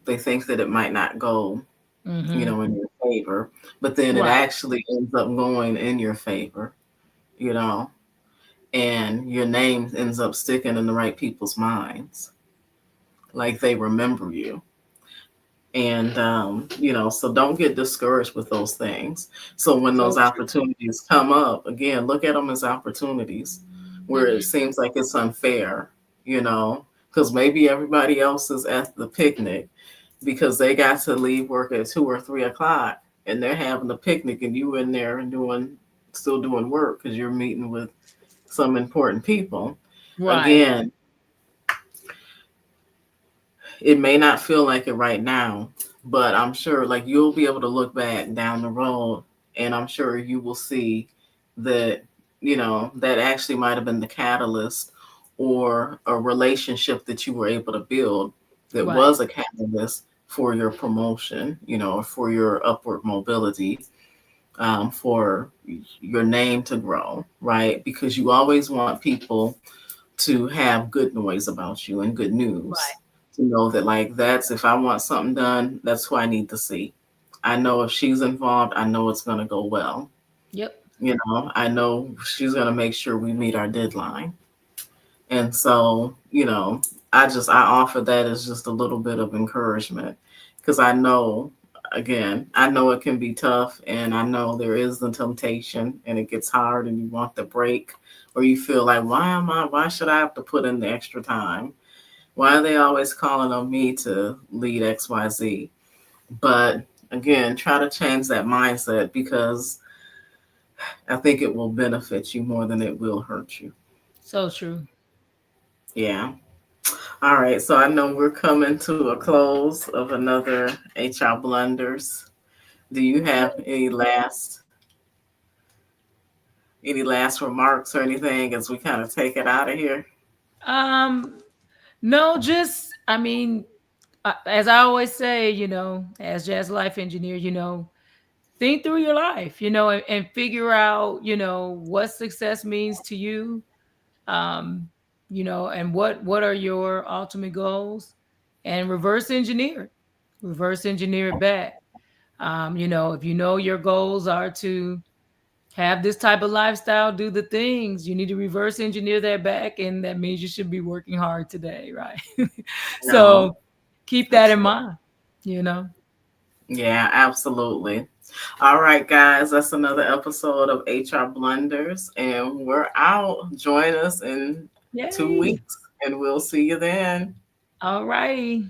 S3: they think that it might not go,
S2: Mm-hmm.
S3: in your favor, but then it
S2: Right.
S3: actually ends up going in your favor, you know, and your name ends up sticking in the right people's minds, like they remember you. And, so don't get discouraged with those things. So when those
S2: So true.
S3: opportunities come up, again, look at them as opportunities where it
S2: Mm-hmm.
S3: seems like it's unfair, because maybe everybody else is at the picnic because they got to leave work at 2 or 3 o'clock and they're having a picnic and you in there still doing work because you're meeting with some important people.
S2: Right.
S3: Again, it may not feel like it right now, but I'm sure like you'll be able to look back down the road and I'm sure you will see that, that actually might have been the catalyst or a relationship that you were able to build that
S2: Right.
S3: was a catalyst for your promotion, or for your upward mobility, for your name to grow, right? Because you always want people to have good noise about you and good news,
S2: Right.
S3: to know that like that's if I want something done, that's who I need to see. I know if she's involved, I know it's going to go well.
S2: Yep.
S3: I know she's going to make sure we meet our deadline. And so, I offer that as just a little bit of encouragement because I know, again, I know it can be tough and I know there is the temptation and it gets hard and you want the break or you feel like, why should I have to put in the extra time? Why are they always calling on me to lead XYZ? But again, try to change that mindset because I think it will benefit you more than it will hurt you.
S2: So true.
S3: Yeah. All right, so I know we're coming to a close of another HR Blunders. Do you have any last remarks or anything as we kind of take it out of here?
S2: Um, no, just I mean, as I always say, as jazz life engineer, think through your life, and figure out, what success means to you, um, and what are your ultimate goals, and reverse engineer it back. If your goals are to have this type of lifestyle, do the things, you need to reverse engineer that back, and that means you should be working hard today, right?
S3: No,
S2: So keep that in
S3: absolutely.
S2: mind.
S3: Yeah, absolutely. All right, guys, that's another episode of HR Blunders, and we're out. Join us in two
S2: Yay.
S3: weeks, and we'll see you then.
S2: All righty.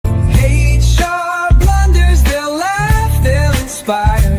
S1: HR blunders, they'll laugh, they'll inspire.